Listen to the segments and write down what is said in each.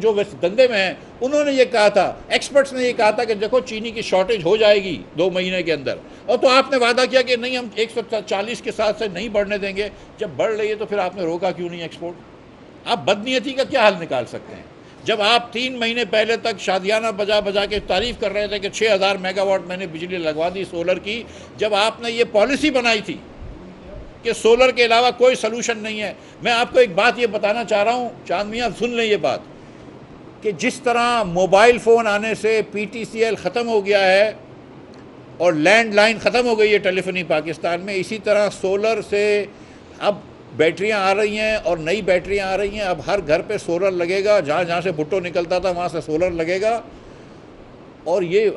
جو دندے میں ہیں انہوں نے یہ کہا تھا، ایکسپرٹس نے یہ کہا تھا کہ دیکھو چینی کی شارٹیج ہو جائے گی 2 مہینے کے اندر، اور تو آپ نے وعدہ کیا کہ نہیں ہم 140 کے ساتھ سے نہیں بڑھنے دیں گے. جب بڑھ رہی ہے تو پھر آپ نے روکا کیوں نہیں ایکسپورٹ؟ آپ بدنیتی کا کیا حل نکال سکتے ہیں؟ جب آپ 3 مہینے پہلے تک شادیانہ بجا بجا کے تعریف کر رہے تھے کہ 6000 میگا واٹ میں نے بجلی لگوا دی سولر کی، جب آپ نے یہ پالیسی بنائی تھی کہ سولر کے علاوہ کوئی سلوشن نہیں ہے. میں آپ کو ایک بات یہ بتانا چاہ رہا ہوں، چاند میاں سن لیں یہ بات، کہ جس طرح موبائل فون آنے سے پی ٹی سی ایل ختم ہو گیا ہے اور لینڈ لائن ختم ہو گئی ہے ٹیلی فونی پاکستان میں، اسی طرح سولر سے اب بیٹریاں آ رہی ہیں اور نئی بیٹریاں آ رہی ہیں. اب ہر گھر پہ سولر لگے گا، جہاں جہاں سے بھٹو نکلتا تھا وہاں سے سولر لگے گا، اور یہ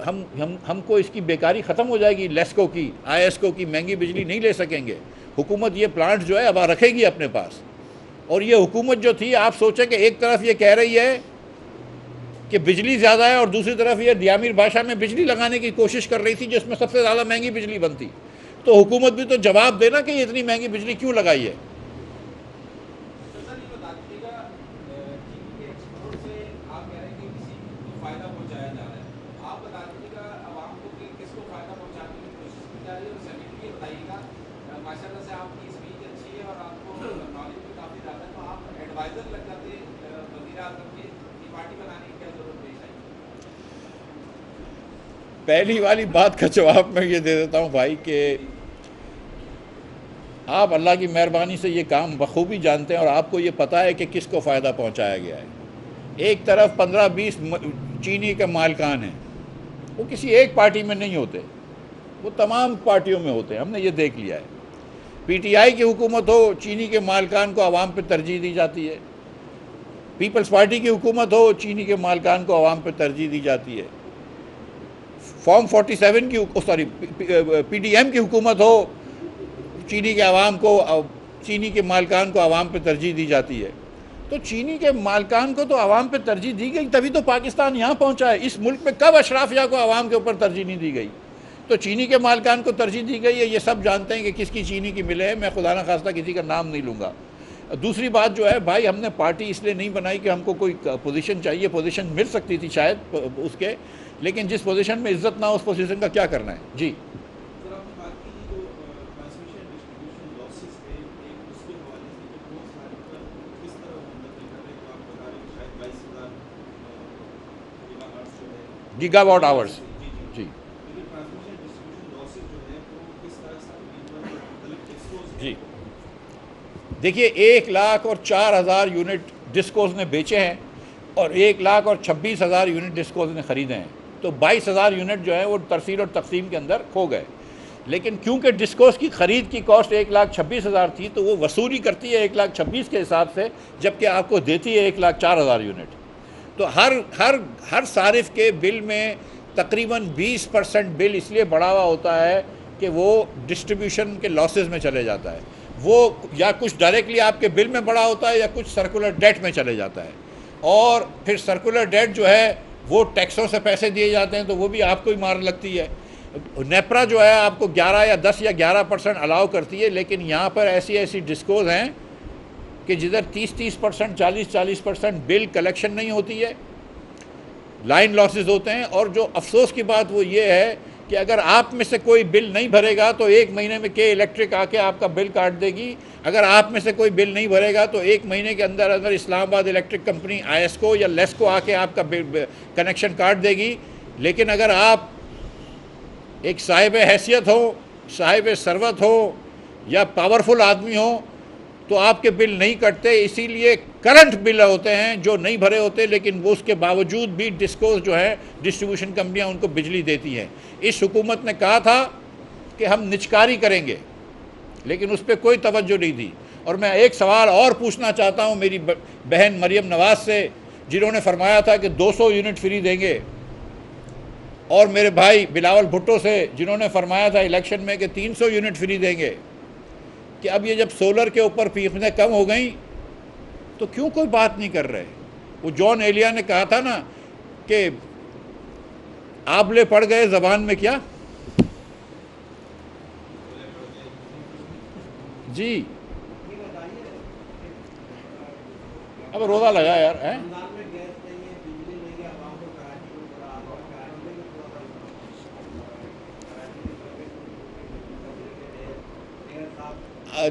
ہم کو اس کی بیکاری ختم ہو جائے گی. لیسکو کی، آئی ایس کو کی مہنگی بجلی نہیں لے سکیں گے. حکومت یہ پلانٹ جو ہے اب رکھے گی اپنے پاس. اور یہ حکومت جو تھی، آپ سوچیں کہ ایک طرف یہ کہہ رہی ہے کہ بجلی زیادہ ہے اور دوسری طرف یہ دیامیر بادشاہ میں بجلی لگانے کی کوشش کر رہی تھی جس میں سب سے زیادہ مہنگی بجلی بنتی. تو حکومت بھی تو جواب دینا کہ یہ اتنی مہنگی بجلی کیوں لگائی ہے. پہلی والی بات کا جواب میں یہ دے دیتا ہوں بھائی کہ آپ اللہ کی مہربانی سے یہ کام بخوبی جانتے ہیں اور آپ کو یہ پتہ ہے کہ کس کو فائدہ پہنچایا گیا ہے. ایک طرف 15-20 چینی کے مالکان ہیں، وہ کسی ایک پارٹی میں نہیں ہوتے، وہ تمام پارٹیوں میں ہوتے ہیں، ہم نے یہ دیکھ لیا ہے. پی ٹی آئی کی حکومت ہو، چینی کے مالکان کو عوام پہ ترجیح دی جاتی ہے. پیپلز پارٹی کی حکومت ہو، چینی کے مالکان کو عوام پہ ترجیح دی جاتی ہے. فارم 47 کی پی ڈی ایم کی حکومت ہو، چینی کے عوام کو، چینی کے مالکان کو عوام پہ ترجیح دی جاتی ہے. تو چینی کے مالکان کو تو عوام پہ ترجیح دی گئی، تبھی تو پاکستان یہاں پہنچا ہے. اس ملک میں کب اشرافیہ کو عوام کے اوپر ترجیح نہیں دی گئی؟ تو چینی کے مالکان کو ترجیح دی گئی ہے. یہ سب جانتے ہیں کہ کس کی چینی کی ملیں ہے، میں خدا نخواستہ کسی کا نام نہیں لوں گا. دوسری بات جو ہے بھائی، ہم نے پارٹی اس لیے نہیں بنائی کہ ہم کو کوئی پوزیشن چاہیے. پوزیشن مل سکتی تھی شاید اس کے، لیکن جس پوزیشن میں عزت نہ ہو اس پوزیشن کا کیا کرنا ہے. جی گیگا واٹ آورس. جی جی دیکھیے 1,04,000 یونٹ ڈسکوز نے بیچے ہیں اور 1,26,000 یونٹ ڈسکوز نے خریدے ہیں. تو 22,000 یونٹ جو ہیں وہ ترسیل اور تقسیم کے اندر کھو گئے. لیکن کیونکہ ڈسکوز کی خرید کی کاسٹ 1,26,000 تھی تو وہ وصولی کرتی ہے 1,26,000 کے حساب سے، جبکہ آپ کو دیتی ہے 1,04,000 یونٹ. تو ہر صارف کے بل میں تقریباً 20% بل اس لیے بڑھا ہوا ہوتا ہے کہ وہ ڈسٹریبیوشن کے لاسز میں چلے جاتا ہے. وہ یا کچھ ڈائریکٹلی آپ کے بل میں بڑھا ہوتا ہے یا کچھ سرکولر ڈیٹ میں چلے جاتا ہے. اور پھر سرکولر ڈیٹ جو ہے وہ ٹیکسوں سے پیسے دیے جاتے ہیں تو وہ بھی آپ کو ہی مار لگتی ہے. نیپرا جو ہے آپ کو 11 یا 10 یا 11% الاؤ کرتی ہے، لیکن یہاں پر ایسی ڈسکوز ہیں کہ جدھر 30% 40% بل کلیکشن نہیں ہوتی ہے، لائن لاسز ہوتے ہیں. اور جو افسوس کی بات وہ یہ ہے کہ اگر آپ میں سے کوئی بل نہیں بھرے گا تو 1 مہینے میں کے الیکٹرک آ کے آپ کا بل کاٹ دے گی. اگر آپ میں سے کوئی بل نہیں بھرے گا تو 1 مہینے کے اندر اسلام آباد الیکٹرک کمپنی آئی ایس کو یا لیسکو آ کے آپ کا کنیکشن کاٹ دے گی. لیکن اگر آپ ایک صاحب حیثیت ہو، صاحب ثروت ہو یا پاورفل آدمی ہو تو آپ کے بل نہیں کٹتے. اسی لیے کرنٹ بل ہوتے ہیں جو نہیں بھرے ہوتے، لیکن وہ اس کے باوجود بھی ڈسکوز جو ہے ڈسٹریبیوشن کمپنیاں ان کو بجلی دیتی ہیں. اس حکومت نے کہا تھا کہ ہم نچکاری کریں گے، لیکن اس پہ کوئی توجہ نہیں دی. اور میں ایک سوال اور پوچھنا چاہتا ہوں میری بہن مریم نواز سے، جنہوں نے فرمایا تھا کہ 200 یونٹ فری دیں گے، اور میرے بھائی بلاول بھٹو سے، جنہوں نے فرمایا تھا الیکشن میں کہ 300 یونٹ فری دیں گے، کہ اب یہ جب سولر کے اوپر قیمتیں کم ہو گئیں تو کیوں کوئی بات نہیں کر رہے. وہ جان ایلیا نے کہا تھا نا کہ آبلے پڑ گئے زبان میں کیا. جی اب روزہ لگا یار.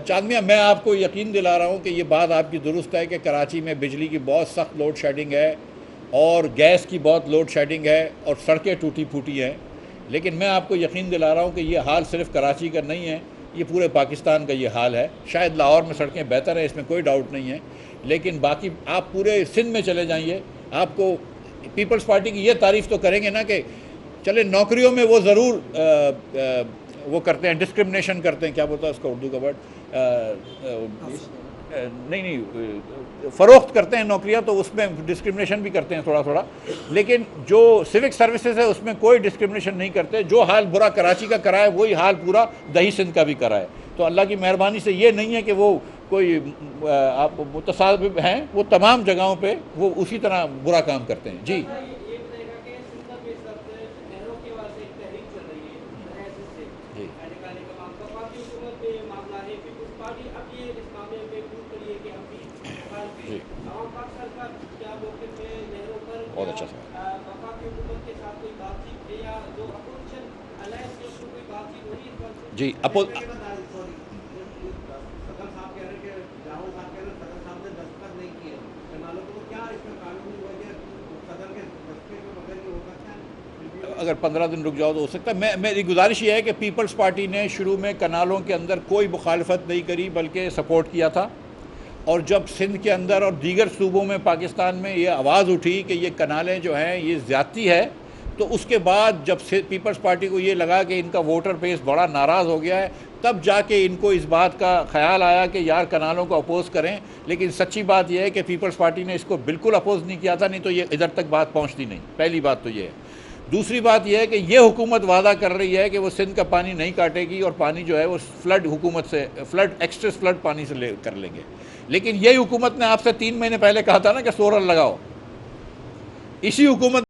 چاند میاں، میں آپ کو یقین دلا رہا ہوں کہ یہ بات آپ کی درست ہے کہ کراچی میں بجلی کی بہت سخت لوڈ شیڈنگ ہے اور گیس کی بہت لوڈ شیڈنگ ہے اور سڑکیں ٹوٹی پھوٹی ہیں، لیکن میں آپ کو یقین دلا رہا ہوں کہ یہ حال صرف کراچی کا نہیں ہے، یہ پورے پاکستان کا یہ حال ہے۔ شاید لاہور میں سڑکیں بہتر ہیں، اس میں کوئی ڈاؤٹ نہیں ہے، لیکن باقی آپ پورے سندھ میں چلے جائیے، آپ کو پیپلز پارٹی کی یہ تعریف تو کریں گے نا کہ چلے نوکریوں میں وہ ضرور وہ کرتے ہیں، ڈسکرمنیشن کرتے ہیں، کیا بولتا ہے اس کا اردو کا ورڈ، نہیں فروخت کرتے ہیں نوکریاں، تو اس میں ڈسکرمنیشن بھی کرتے ہیں تھوڑا تھوڑا، لیکن جو سیوک سروسز ہے اس میں کوئی ڈسکرمنیشن نہیں کرتے۔ جو حال برا کراچی کا کرا ہے وہی حال پورا دہی سندھ کا بھی کرا ہے، تو اللہ کی مہربانی سے یہ نہیں ہے کہ وہ کوئی آپ متصادم ہیں، وہ تمام جگہوں پہ وہ اسی طرح برا کام کرتے ہیں۔ جی بہت اچھا سوال۔ جی اگر 15 دن رک جاؤ تو ہو سکتا ہے۔ میری گزارش یہ ہے کہ پیپلز پارٹی نے شروع میں کنالوں کے اندر کوئی مخالفت نہیں کری بلکہ سپورٹ کیا تھا، اور جب سندھ کے اندر اور دیگر صوبوں میں پاکستان میں یہ آواز اٹھی کہ یہ کنالیں جو ہیں یہ زیادتی ہے، تو اس کے بعد جب پیپلز پارٹی کو یہ لگا کہ ان کا ووٹر بیس بڑا ناراض ہو گیا ہے، تب جا کے ان کو اس بات کا خیال آیا کہ یار کنالوں کو اپوز کریں۔ لیکن سچی بات یہ ہے کہ پیپلز پارٹی نے اس کو بالکل اپوز نہیں کیا تھا، نہیں تو یہ ادھر تک بات پہنچتی نہیں۔ پہلی بات تو یہ ہے۔ دوسری بات یہ ہے کہ یہ حکومت وعدہ کر رہی ہے کہ وہ سندھ کا پانی نہیں کاٹے گی اور پانی جو ہے وہ فلڈ حکومت سے ایکسٹریس فلڈ پانی سے کر لیں گے، لیکن یہی حکومت نے آپ سے 3 مہینے پہلے کہا تھا نا کہ سولر لگاؤ، اسی حکومت